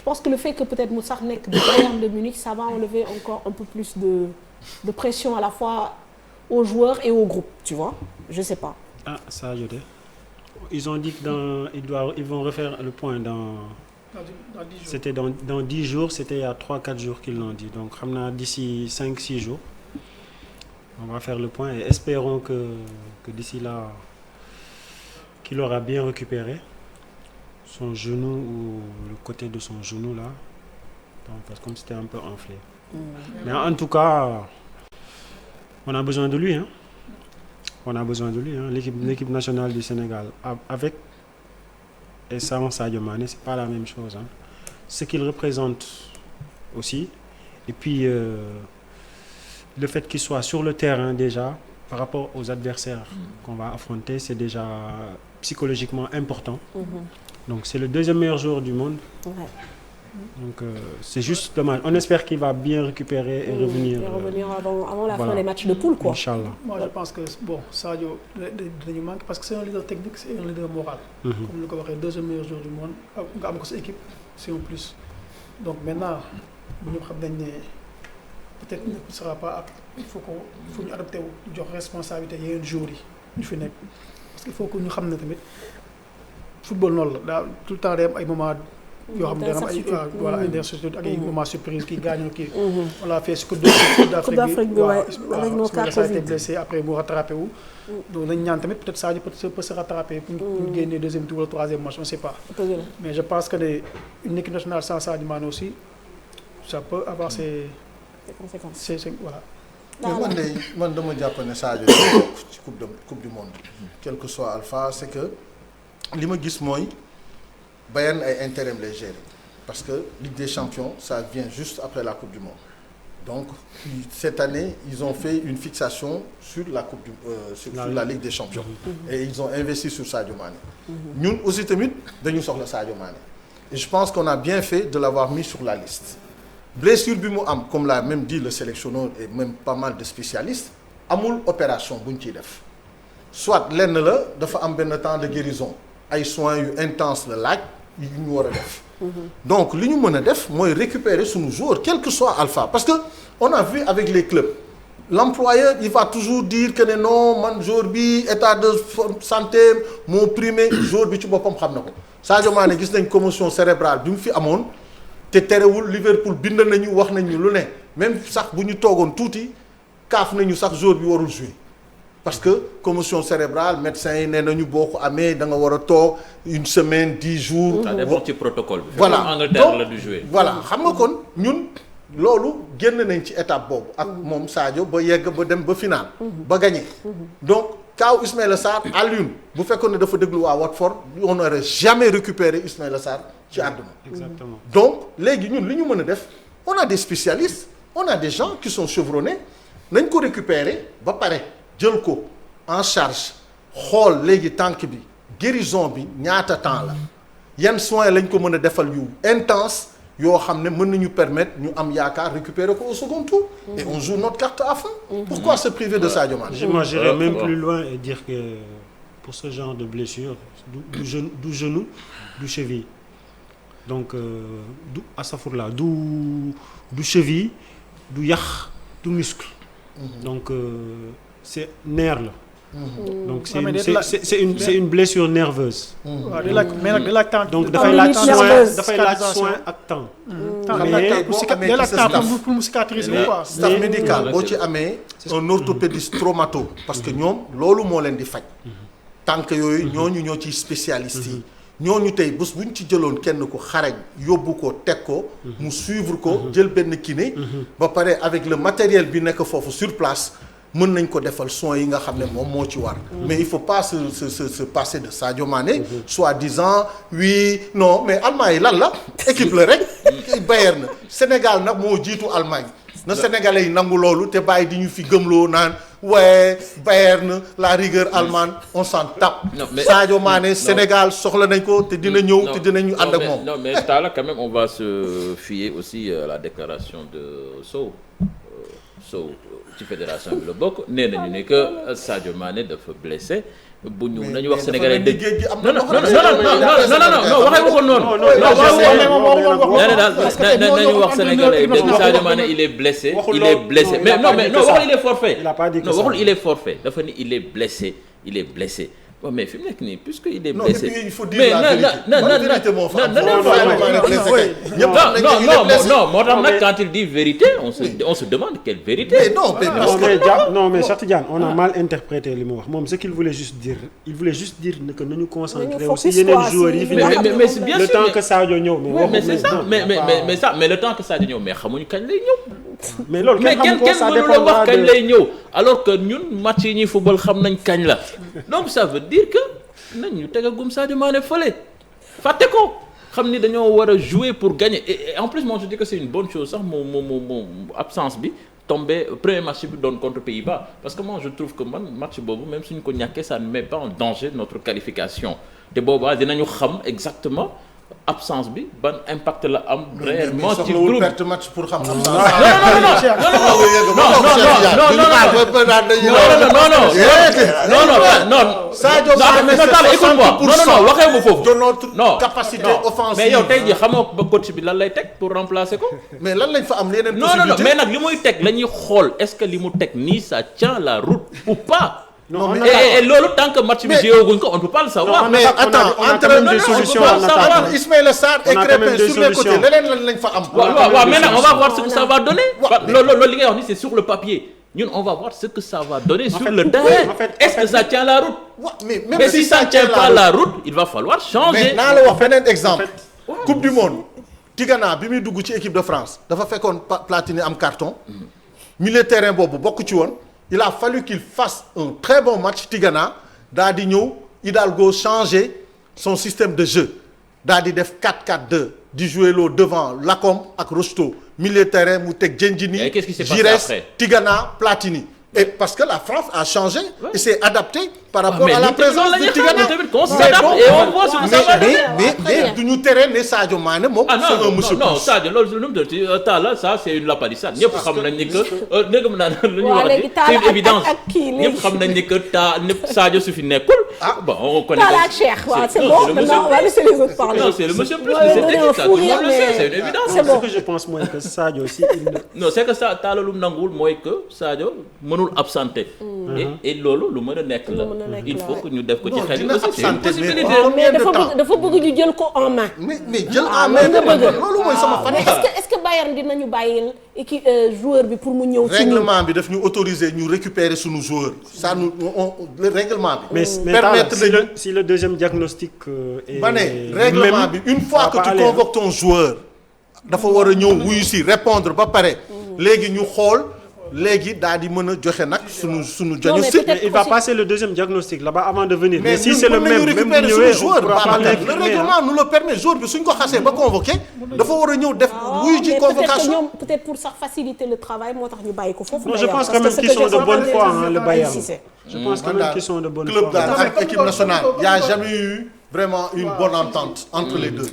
je pense que le fait que peut-être mu sax nekk du Bayern de Munich ça va enlever encore un peu plus de pression à la fois aux joueurs et au groupe, tu vois, je sais pas. Ah ça je sais. Ils ont dit que ils vont refaire le point dans 10 jours. C'était dans 10 jours, c'était il y a 3-4 jours qu'ils l'ont dit. Donc xam naa d'ici 5-6 jours, on va faire le point et espérons que d'ici là qu'il aura bien récupéré son genou ou le côté de son genou là. Donc, parce que comme c'était un peu enflé. Mais en tout cas, on a besoin de lui, hein. On a besoin de lui, hein. L'équipe nationale du Sénégal avec et sans Sadio Mané, c'est pas la même chose, hein. Ce qu'il représente aussi, et puis le fait qu'il soit sur le terrain déjà par rapport aux adversaires qu'on va affronter, c'est déjà psychologiquement important. Donc c'est le deuxième meilleur joueur du monde. Ouais. Donc c'est juste dommage. On espère qu'il va bien récupérer et revenir. Et revenir avant la fin des matchs de poule, quoi. Inch'Allah. Moi je pense que bon Sadio dañu manque parce que c'est un leader technique, c'est un leader moral. Comme lu ko waxee deuxième meilleur joueur du monde nga am ko sa équipe c'est un plus. Donc maintenant bu ñu xam nañ ne peut-être ne sera pas il faut ñu adapté wu jox responsabilité yeneen joueurs yi ñu fi nekk parce que il faut que ñu xam ne tamit football noonu la daa tout le temps day am ay moments. yoo xam ne da nga am ay voilà ay incertitudes ak ay moments surprise kii gaañoo kii. on l'a fait si Coupe d'Afrique bi waaw Ismaïla Sarr a été blessé après mu rattrapé wu. donc dañu ñaan tamit peut-être Sadio peut se rattraper pour ñu génnee deuxième tour wala troisième match on sait pas. mais je pense que une équipe nationale sans Sadio Mané aussi ça peut avoir ses conséquences. Voilà. mais man dama jàpp ne Sadio ci coupe du monde. quel que soit Alpha c'est que li ma gis mooy. Bayern ay intérim lay gérer parce que Ligue des Champions ça vient juste après la Coupe du Monde donc cette année ils ont fait une fixation sur la coupe sur la Ligue des Champions et ils ont investi sur Sadio Mané ñun aussi tamit dañu soxla Sadio Mané et je pense qu'on a bien fait de l'avoir mis sur la liste blessure bi mu am comme l'a même dit le sélectionneur et même pas mal de spécialistes amul opération bu ñu ciy def soit lenn la dafa am benn temps de guérison ay soins yu intense la laaj yu ñu war a def donc li ñu mën a def mooy récupérer suñu joueur quel que soit Alpha parce que on a vu avec les clubs l'employeur il va toujours dire que ne non man joueur bi état de santé moo primé joueur bi ci boppam xam na ko Sadio Mané gis nañ commotion cérébrale bi mu fi amoon te terewul Liverpool bind nañu wax nañu lu ne même sax bu ñu toogoon tuuti kaaf nañu sax joueur bi warul jouer parce que commotion cérébrale médecin yi nee nañu boo ko amee da nga war a toog une semaine 10 jours. ça dépend ci protocole bi. voilà Angleterre la du jouer. voilà xam nga kon ñun loolu génn nañ ci étape boobu. ak moom Sadio ba yegg ba dem ba final. ba gagné. donc kaaw Ismaïla Sarr à l'une bu fekkoon ne dafa déglu waa Watford on n'aurait jamais récupéré Ismaïla Sarr ci àdduna. Exactement. donc léegi ñun li ñu mën a def on a des spécialistes on a des gens qui sont chevronnés nañ ko récupérer ba pare. jël ko en charge xool léegi tànk bi guérison bi ñaata temps la yan soins lañ ko mën a defal yu intense yoo xam ne mën nañu permettre ñu am yaakaar récupérer ko au second tour et on joue notre carte à fond pourquoi se priver de Sadio Mané. Moi j'irais même plus loin et dire que pour ce genre de blessure du genou du cheville donc du asafurla du cheville du yax du muscle donc c'est nerf la. donc c'est une blessure nerveuse. donc dafay laaj soin ak temps. pour mu cicatriser quoi. staff médical boo ci amee un orthopédiste traumato parce que ñoom loolu moo leen di faj. tànk yooyu ñooñu ñoo ciy spécialistes yi. ñooñu tey bés bu ñu ci jëloon kenn ko xarañ yóbbu ko teg ko. mu suivre ko jël benn kiné. ba pare avec le matériel bi nekk foofu sur place. mën nañ ko defal soins yi nga xam ne moom moo ci war. mais il faut pas se passer de Sadio Mané. soi-disant oui non mais Allemagne yi lan la équipe la rek. Bayern na Sénégal nag moo jiitu Allemagne na Sénégalais yi nangu loolu te bàyyi di ñu fi gëmloo naan waaye Bayern la rigueur allemande on s'en tape. Sadio Mané Sénégal soxla nañ ko te dina ñëw te dinañu ànd ak moom. non mais là quand même on va se fier aussi à la déclaration de Sow. ci fédération bi la bokk nee nañu ne que Sadio Mané dafa blessé. bu ñu nañu wax sénégalais dëgg non non waxee ko noonu. nañu wax sénégalais dëgg Sadio Mané il est blessé. mais non waxul il est forfait. non waxul il est forfait dafa ni il est blessé. mais fi mu nekk nii puisque il est blessé. Non, il faut dire la vérité. Non, moo tax nag quand il dit vérité on se demande quelle vérité. mais Cheikh Tidiane on a mal interprété li mu wax moom ce qu'il voulait juste dire que nañu concentrer aussi yeneen joueurs yi fi mais c'est bien sûr le temps que Sadio ñëw mais c'est ça mais le temps que Sadio ñëw mais xamuñu kañ lay ñëw. mais loolu kenn mënu la wax kañ lay ñëw alors que ñun match yi ñuy football xam nañ kañ la donc ça veut dire que nañ ñu tegagum Sadio Mané fële fàtte ko xam ni dañoo war a jouer pour gagner et en plus moi je dis que c'est une bonne chose sax moom absence bi tombé premier match bi doon contre Pays-Bas parce que moi je trouve que man match boobu même suñu ko ñàkkee ça ne met pas en danger notre qualification te boobaa dinañu xam exactement absence bi ban impact la am réellement ci groupe perte match pour xam absence. non Sadio Mané non waxee ma foofu de notre capacité offensive. mais yow tey jii xamoo ba coach bi lan lay teg pour remplacer ko. mais lan lañ fa am yeneen non mais nag li muy teg la ñuy xool est-ce que li mu teg nii ça tient la route ou pas. Non, et loolu tant que match bi jéeguñ ko on ne peut pas le savoir. mais attends Ismaïla Sarr et Crépin sur les côtés leneen lan lañ fa am. waaw maintenant on va voir ce que ça va donner. loolu li ngay wax ni c'est sur le papier ñun on va voir ce que ça va donner sur le terrain. Est-ce que ça tient la route. mais si ça ne tient pas la route il va falloir changer. mais naa la wax beneen exemple. coupe du monde. Tigana bi muy dugg ci équipe de France dafa fekkoon Platini am carton. milieu terrain boobu bokk ci woon. il a fallu qu'il fasse un très bon match Tigana daa di ñëw Hidalgo changer son système de jeu daa di def 4-4-2 di jouer loo devant Lacombe ak Rocheteau milieu terrain mu teg Djendjini Giresse Tigana Platini et parce que la France a changé et s'est adaptée par rapport à la présence de Tigana mais duñu tere ne Sadio Mané moom c'est un monsieur non Sadio loolu lu mu Talla ça c'est une lapalissade ñëpp xam nañ ni que dégg nga naan lu ñu wax c'est une évidence ñëpp xam nañ ni que Sadio su fi nekkul bon on connaît Talla ak Cheikh waaw c'est bon maintenant on va laisser les autres parler. Non c'est le monsieur plus de cette équipe ça tout le monde le sait c'est une évidence. C'est bon. Ce que je pense mooy que Sadio si non c'est que ça Talla lu mu nanguwul mooy que Sadio mënul absenté et loolu lu mën a nekk la il faut que ñu def ko ci xel aussi c'est une possibilité. mais dafa bëgg ñu jël ko en main. mais jël en main loolu mooy sama fan. est-ce que Bayern dinañu bàyyil équipe joueur bi pour mu ñëw. ci règlement bi daf ñu autoriser ñu récupérer suñu joueur ça nous le règlement bi. mais si le deuxième diagnostic est ba ne règlement bi une fois que tu convoques ton joueur dafa war a ñëw wuyu si répondre ba pare léegi ñu xool. léegi daal di mën a joxe nag sunu diagnostic. il va passer le deuxième diagnostic là-bas avant de venir. mais si c'est le même bu ñëwee le règlement nous le permet jour bi suñ ko xasee ba convoqué dafa war a ñëw def wuyu ji convocation. peut-être pour sax faciliter le travail moo tax ñu bàyyi ko foofu. non je pense quand même qu'ils sont de bonne foi le Bayern. je pense quand même qu'ils sont de bonne foi. club daal ak équipe nationale y a jamais eu vraiment une bonne entente entre les deux.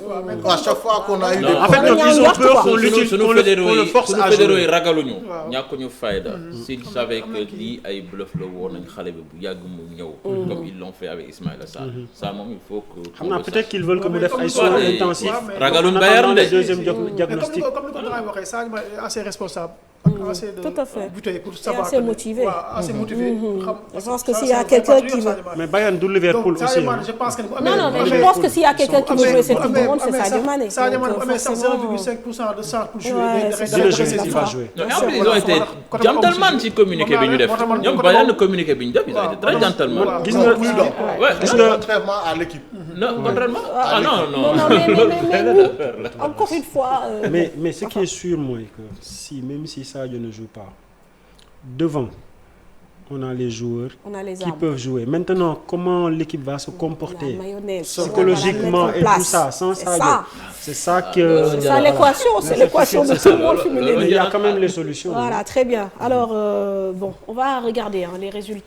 À chaque fois qu'on a eu des en fait ils ont peur qu'on le force à fédéraux yi ragaluñu ñàkkuñu fayda s'ils savaient que lii ay bluff la woon nañ xale bi bu yàgg mu ñëw comme ils l'ont fait avec Ismaïla Sarr ça moom il faut que xam naa peut-être qu'ils veulent que mu def ay soins intensifs ragaluñ Bayern de deuxième diagnostic comme ni ko doon waxee Sadio est assez responsable assez de tout à fait bouteille pour savoir assez motivé assez motivé je pense que s'il y a quelqu'un qui veut mais Bayern du Liverpool aussi je pense que non mais je pense que s'il y a quelqu'un qui veut jouer cette coupe du monde c'est Sadio Mané. Sadio Mané amee 0,5% de chance pour jouer. il va jouer. En plus ils ont été gentleman ci communiqué bi ñu def ñoom Bayern communiqué bi ñu def ils ont été très gentleman. gis nga contrairement à l'équipe. non contrairement non mais encore une fois. mais ce qui est sûr mooy que même si Sadio ne joue pas devant. On a les joueurs qui peuvent jouer. Maintenant, comment l'équipe va se comporter psychologiquement et tout ça, sans Sadio. C'est ça que... C'est ça l'équation, c'est l'équation de tout le monde féminin. Il y a quand même les solutions. Voilà, très bien. Alors, on va regarder les résultats.